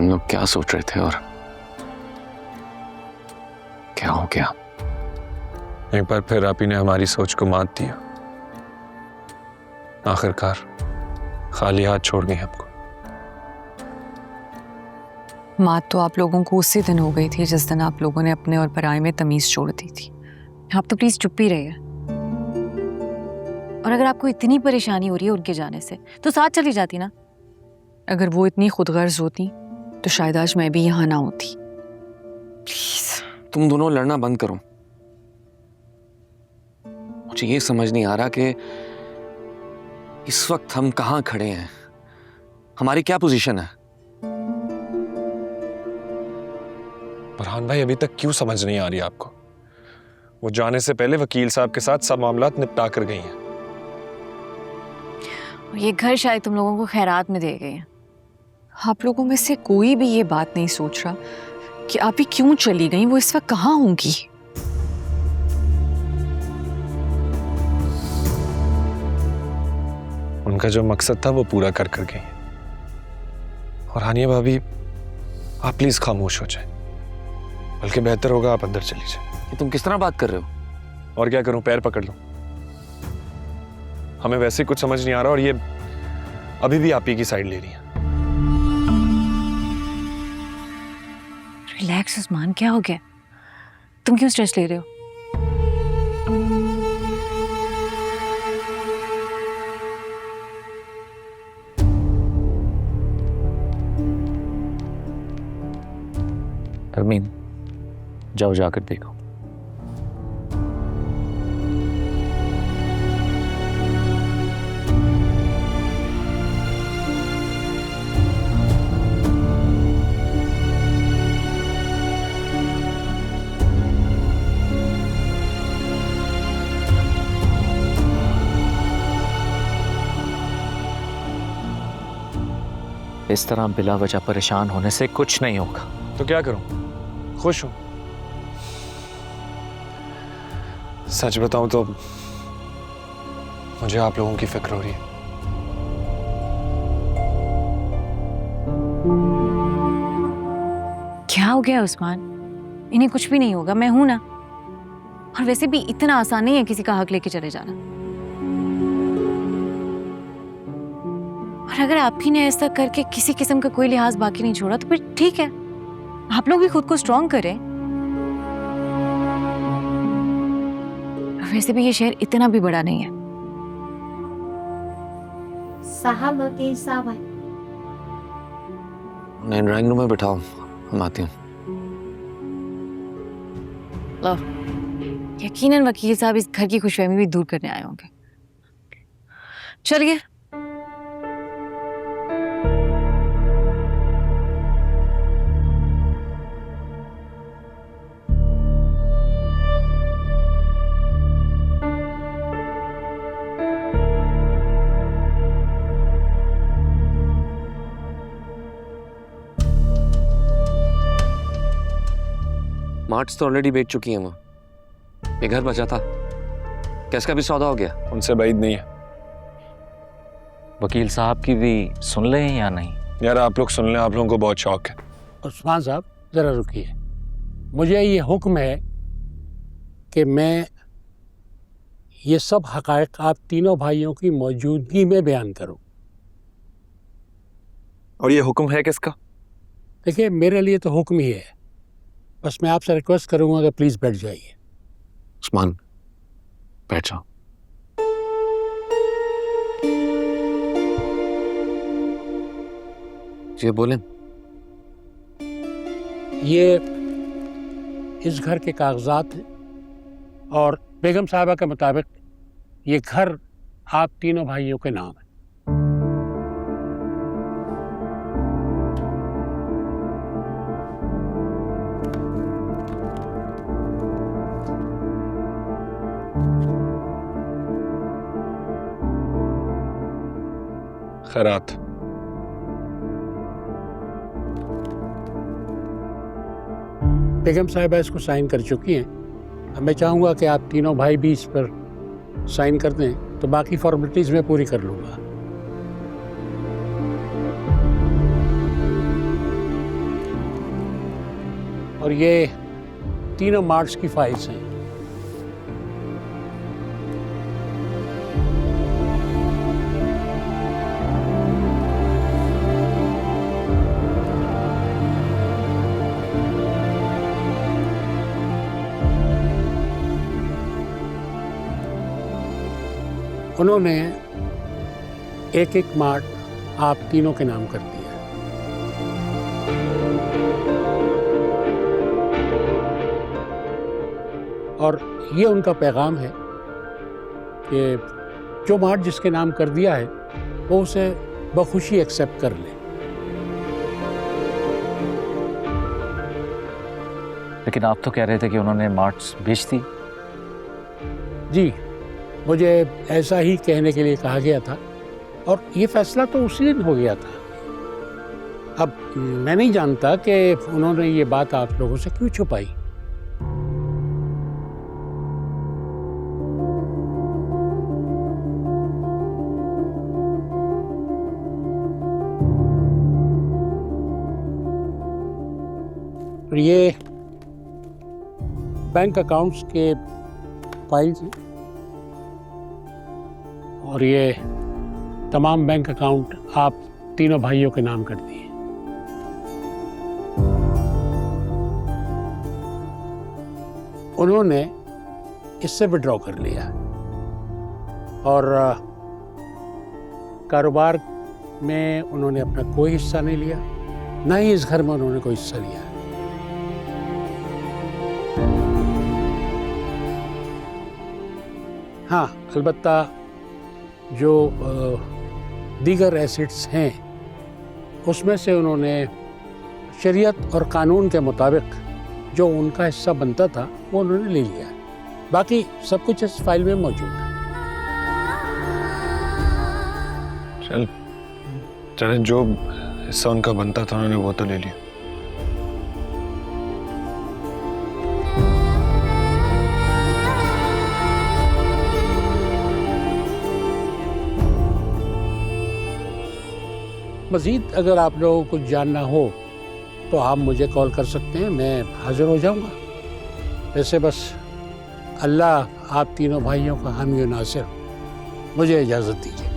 हम लोग क्या सोच रहे थे और क्या हो गया? एक बार फिर आप ही ने हमारी सोच को मात दिया। आखिरकार खाली हाथ छोड़ गए हमको। मात तो आप लोगों को उसी दिन हो गई थी जिस दिन आप लोगों ने अपने और पराये में तमीज छोड़ दी थी। आप तो प्लीज चुप ही रहिए। और अगर आपको इतनी परेशानी हो रही है उनके जाने से तो साथ चली जाती ना। अगर वो इतनी खुदगर्ज होती तो शायद आज मैं भी यहाँ ना होती। प्लीज तुम दोनों लड़ना बंद करो। मुझे ये समझ नहीं आ रहा कि इस वक्त हम कहाँ खड़े हैं, हमारी क्या पोजीशन है। फरहान भाई अभी तक क्यों समझ नहीं आ रही आपको? वो जाने से पहले वकील साहब के साथ सब मामलात निपटा कर गई हैं। ये घर शायद तुम लोगों को खैरात में दे गए हैं। आप लोगों में से कोई भी ये बात नहीं सोच रहा कि आप ही क्यों चली गई, वो इस वक्त कहाँ होंगी। उनका जो मकसद था वो पूरा कर कर गई। और हानिया भाभी आप प्लीज खामोश हो जाए, बल्कि बेहतर होगा आप अंदर चली जाए। ये तुम किस तरह बात कर रहे हो? और क्या करूं, पैर पकड़ लूं? हमें वैसे ही कुछ समझ नहीं आ रहा और ये अभी भी आप ही की साइड ले रही है। रिलैक्स उस्मान, क्या हो गया? तुम क्यों स्ट्रेस ले रहे हो? अरमीन जाओ जाकर देखो। इस तरह बिला वजह परेशान होने से कुछ नहीं होगा। तो क्या करूं? खुश हूं। सच बताऊं तो मुझे आप लोगों की फिक्र हो रही है। क्या हो गया उस्मान? इन्हें कुछ भी नहीं होगा, मैं हूं ना। और वैसे भी इतना आसान नहीं है किसी का हक लेके चले जाना। और अगर आप ही ने ऐसा करके किसी किस्म का कोई लिहाज बाकी नहीं छोड़ा तो फिर ठीक है, आप लोग भी खुद को स्ट्रांग करें। वैसे भी ये शहर इतना भी बड़ा नहीं है। साहब वकील साहब है। उन्हें ड्राइंग रूम में बिठाओ, हम आती हूँ। लो, यकीनन वकील साहब इस घर की खुशफहमी भी दूर करने आए होंगे। चलिए। मार्ट्स तो ऑलरेडी बेच चुकी है वो। ये घर बचा था, क्या इसका भी सौदा हो गया? उनसे बैद नहीं है। वकील साहब की भी सुन ले या नहीं? यार आप लोग सुन लें, आप लोगों को बहुत शौक है। उस्मान साहब जरा रुकिए। मुझे ये हुक्म है कि मैं ये सब हकायक आप तीनों भाइयों की मौजूदगी में बयान करूं। और ये हुक्म है किसका? देखिए मेरे लिए तो हुक्म ही है, बस मैं आपसे रिक्वेस्ट करूंगा कि प्लीज बैठ जाइए। उस्मान बैठ जाओ। जी बोलें। ये इस घर के कागजात हैं और बेगम साहबा के मुताबिक ये घर आप तीनों भाइयों के नाम है। खैरात। बेगम साहिबा इसको साइन कर चुकी हैं। अब मैं चाहूँगा कि आप तीनों भाई भी इस पर साइन कर दें, तो बाकी फॉर्मेलिटीज़ मैं पूरी कर लूँगा। और ये तीनों मार्च की फाइल्स हैं। उन्होंने एक एक मार्ट आप तीनों के नाम कर दिया। और ये उनका पैगाम है कि जो मार्ट जिसके नाम कर दिया है वो उसे बखुशी एक्सेप्ट कर ले। लेकिन आप तो कह रहे थे कि उन्होंने मार्ट्स बेच दी। जी, मुझे ऐसा ही कहने के लिए कहा गया था और ये फैसला तो उसी दिन हो गया था। अब मैं नहीं जानता कि उन्होंने ये बात आप लोगों से क्यों छुपाई। और ये बैंक अकाउंट्स के फाइल्स हैं और ये तमाम बैंक अकाउंट आप तीनों भाइयों के नाम कर दिए। उन्होंने इससे विड्रॉ कर लिया और कारोबार में उन्होंने अपना कोई हिस्सा नहीं लिया, ना ही इस घर में उन्होंने कोई हिस्सा लिया। हाँ, अलबत्ता जो दीगर एसेट्स हैं उसमें से उन्होंने शरीयत और कानून के मुताबिक जो उनका हिस्सा बनता था वो उन्होंने ले लिया। बाकी सब कुछ इस फाइल में मौजूद है। चले, जो हिस्सा उनका बनता था उन्होंने वो तो ले लिया। मज़ीद अगर आप लोगों को जानना हो तो आप मुझे कॉल कर सकते हैं, मैं हाज़िर हो जाऊंगा। वैसे बस अल्लाह आप तीनों भाइयों का हामी और नासिर। मुझे इजाज़त दीजिए।